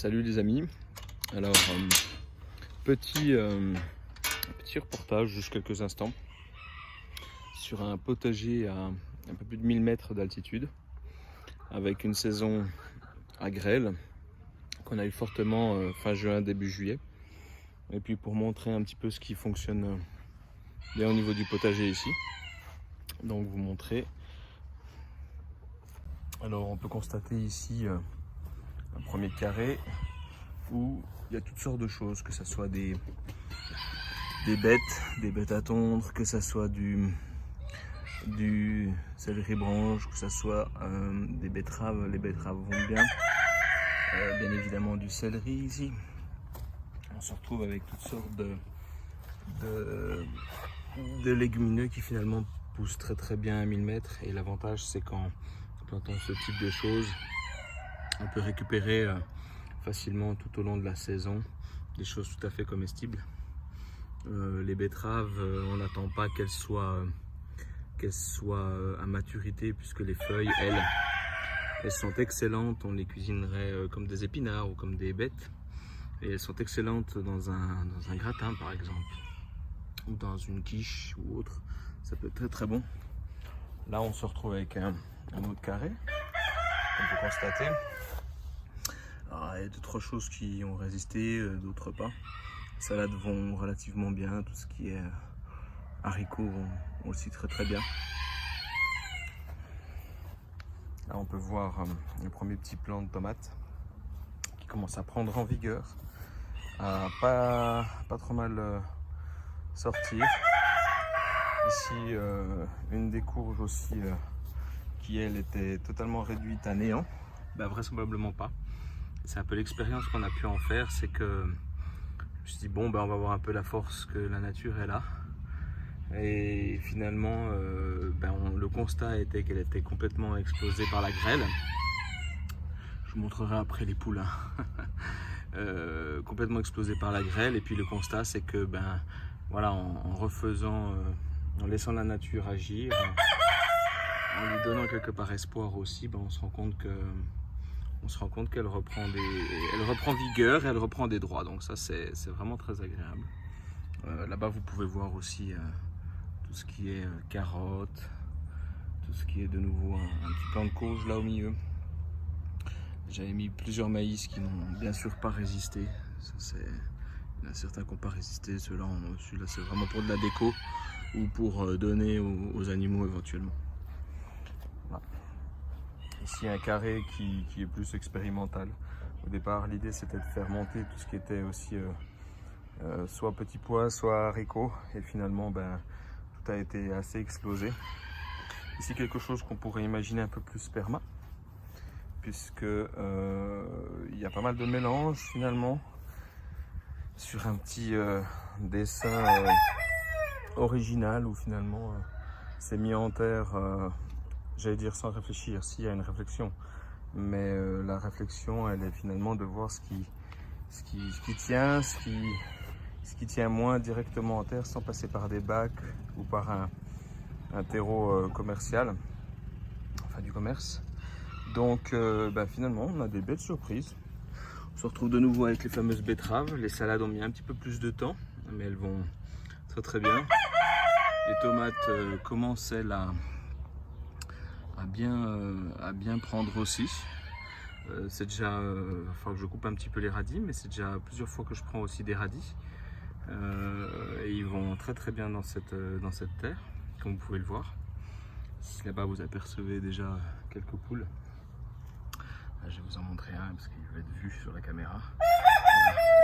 Salut les amis, alors petit reportage, juste quelques instants, sur un potager à un peu plus de 1000 mètres d'altitude, avec une saison à grêle, qu'on a eu fortement fin juin, début juillet, et puis pour montrer un petit peu ce qui fonctionne bien au niveau du potager ici, donc vous montrer. Alors on peut constater ici un premier carré où il y a toutes sortes de choses, que ce soit des bêtes à tondre, que ce soit du céleri branche, que ce soit des betteraves, les betteraves vont bien. Bien évidemment du céleri ici. On se retrouve avec toutes sortes de légumineux qui finalement poussent très bien à 1000 mètres. Et l'avantage c'est qu'en plantant ce type de choses, on peut récupérer facilement tout au long de la saison des choses tout à fait comestibles. Les betteraves, on n'attend pas qu'elles soient à maturité, puisque les feuilles, elles sont excellentes. On les cuisinerait comme des épinards ou comme des bettes, et elles sont excellentes dans un gratin par exemple, ou dans une quiche ou autre. Ça peut être très bon. Là on se retrouve avec un autre carré, on peut constater. Alors, il y a 2-3 choses qui ont résisté, d'autres pas. Les salades vont relativement bien, tout ce qui est haricots vont aussi très bien. Là on peut voir le premier petit plant de tomates qui commence à prendre en vigueur, à pas trop mal sortir. Ici une des courges aussi qui elle était totalement réduite à néant. Vraisemblablement pas. C'est un peu l'expérience qu'on a pu en faire, c'est que je me suis dit bon on va voir un peu la force que la nature est là. Et finalement le constat était qu'elle était complètement explosée par la grêle. Je vous montrerai après les poules, complètement explosée par la grêle. Et puis le constat c'est que voilà, en refaisant, en laissant la nature agir, en lui donnant quelque part espoir aussi, on se rend compte qu'elle reprend vigueur et elle reprend des droits. Donc ça c'est vraiment très agréable. Là-bas vous pouvez voir aussi tout ce qui est carottes, tout ce qui est de nouveau un petit plant de courge là au milieu. J'avais mis plusieurs maïs qui n'ont bien sûr pas résisté. Il y en a certains qui n'ont pas résisté, celui-là c'est vraiment pour de la déco ou pour donner aux animaux éventuellement. Voilà. Ici un carré qui est plus expérimental. Au départ l'idée c'était de faire monter tout ce qui était aussi soit petits pois, soit haricots, et finalement tout a été assez explosé. Ici quelque chose qu'on pourrait imaginer un peu plus sperma, puisque il y a pas mal de mélanges finalement sur un petit dessin original où finalement c'est mis en terre, j'allais dire sans réfléchir. S'il y a une réflexion, mais la réflexion elle est finalement de voir ce qui tient moins directement en terre sans passer par des bacs ou par un terreau commercial, enfin du commerce. Donc finalement on a des belles surprises. On se retrouve de nouveau avec les fameuses betteraves. Les salades ont mis un petit peu plus de temps, mais elles vont très bien. Les tomates commencent elles à bien prendre aussi. C'est déjà, il va falloir que je coupe un petit peu les radis, mais c'est déjà plusieurs fois que je prends aussi des radis. Et ils vont très bien dans cette terre, comme vous pouvez le voir. Ici là-bas vous apercevez déjà quelques poules. Là, je vais vous en montrer un parce qu'il va être vu sur la caméra.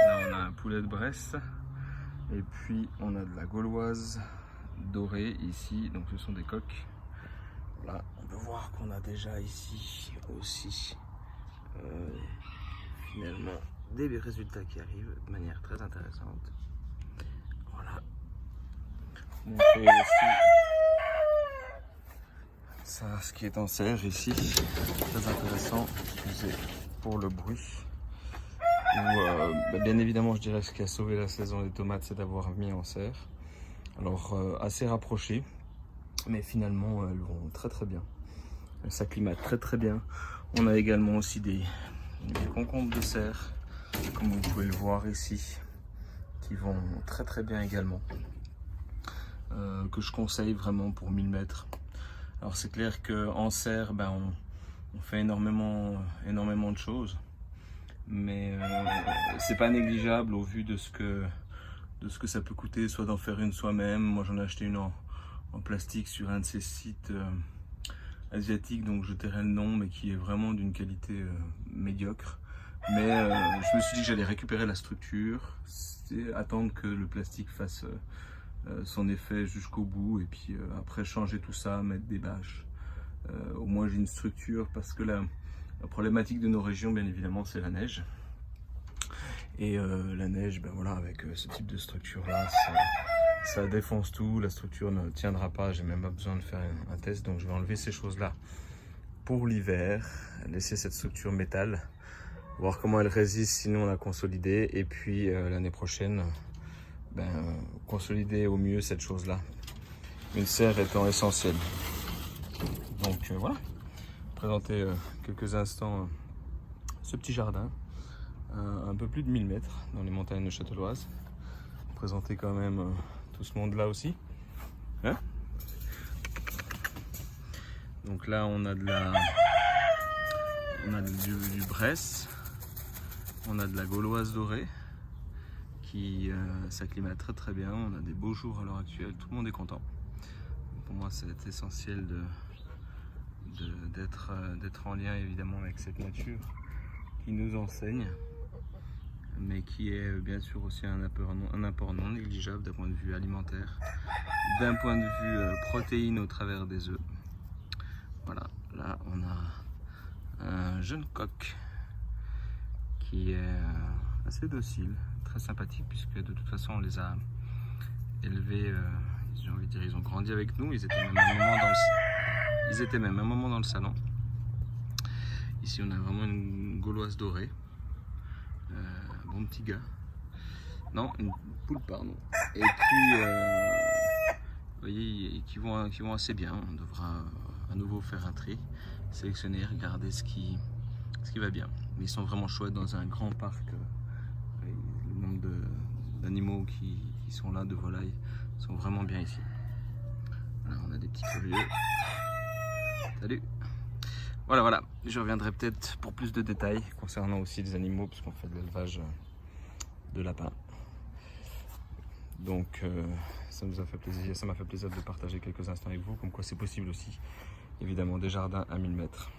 Là on a un poulet de Bresse, et puis on a de la gauloise dorée ici, donc ce sont des coqs. Voilà, on peut voir qu'on a déjà ici aussi finalement des résultats qui arrivent de manière très intéressante. Voilà. Montrer aussi ça, ce qui est en serre ici, très intéressant, excusez pour le bruit. Bien évidemment je dirais que ce qui a sauvé la saison des tomates c'est d'avoir mis en serre. Alors assez rapprochées, mais finalement elles vont très bien. Elles s'acclimatent très bien. On a également aussi des concombres de serre comme vous pouvez le voir ici, qui vont très très bien également, que je conseille vraiment pour 1000 mètres. Alors c'est clair qu'en serre, on fait énormément de choses, mais c'est pas négligeable au vu de ce que ça peut coûter, soit d'en faire une soi-même. Moi j'en ai acheté une en plastique sur un de ces sites asiatiques, donc je tairai le nom, mais qui est vraiment d'une qualité médiocre. Mais je me suis dit que j'allais récupérer la structure, attendre que le plastique fasse son effet jusqu'au bout, et puis après changer tout ça, mettre des bâches. Au moins j'ai une structure, parce que la problématique de nos régions, bien évidemment, c'est la neige. Et la neige, voilà, avec ce type de structure là, ça défonce tout, la structure ne tiendra pas, j'ai même pas besoin de faire un test, donc je vais enlever ces choses là pour l'hiver, laisser cette structure métal, voir comment elle résiste, sinon la consolider, et puis l'année prochaine consolider au mieux cette chose là, une serre étant essentielle. Donc voilà, présenter quelques instants ce petit jardin, un peu plus de 1000 mètres dans les montagnes de Châteloise. Présenter quand même tout ce monde là aussi, hein. Donc là on a du Bresse, on a de la Gauloise dorée qui s'acclimate très très bien. On a des beaux jours à l'heure actuelle, tout le monde est content. Pour moi c'est essentiel d'être en lien évidemment avec cette nature qui nous enseigne, mais qui est bien sûr aussi un apport non négligeable d'un point de vue alimentaire, d'un point de vue protéines au travers des œufs. Voilà, là on a un jeune coq qui est assez docile, très sympathique, puisque de toute façon on les a élevés, j'ai envie de dire, ils ont grandi avec nous, ils étaient même un moment dans le salon. Ici on a vraiment une Gauloise dorée, bon petit gars, non, une poule pardon, et puis vous voyez, qui vont assez bien. On devra à nouveau faire un tri, sélectionner, regarder ce qui va bien. Mais ils sont vraiment chouettes dans un grand parc. Le nombre d'animaux qui sont là, de volailles, sont vraiment bien ici. Voilà, on a des petits curieux. Salut. Voilà, je reviendrai peut-être pour plus de détails concernant aussi les animaux, puisqu'on fait de l'élevage de lapins. Donc ça m'a fait plaisir de partager quelques instants avec vous, comme quoi c'est possible aussi, évidemment, des jardins à 1000 mètres.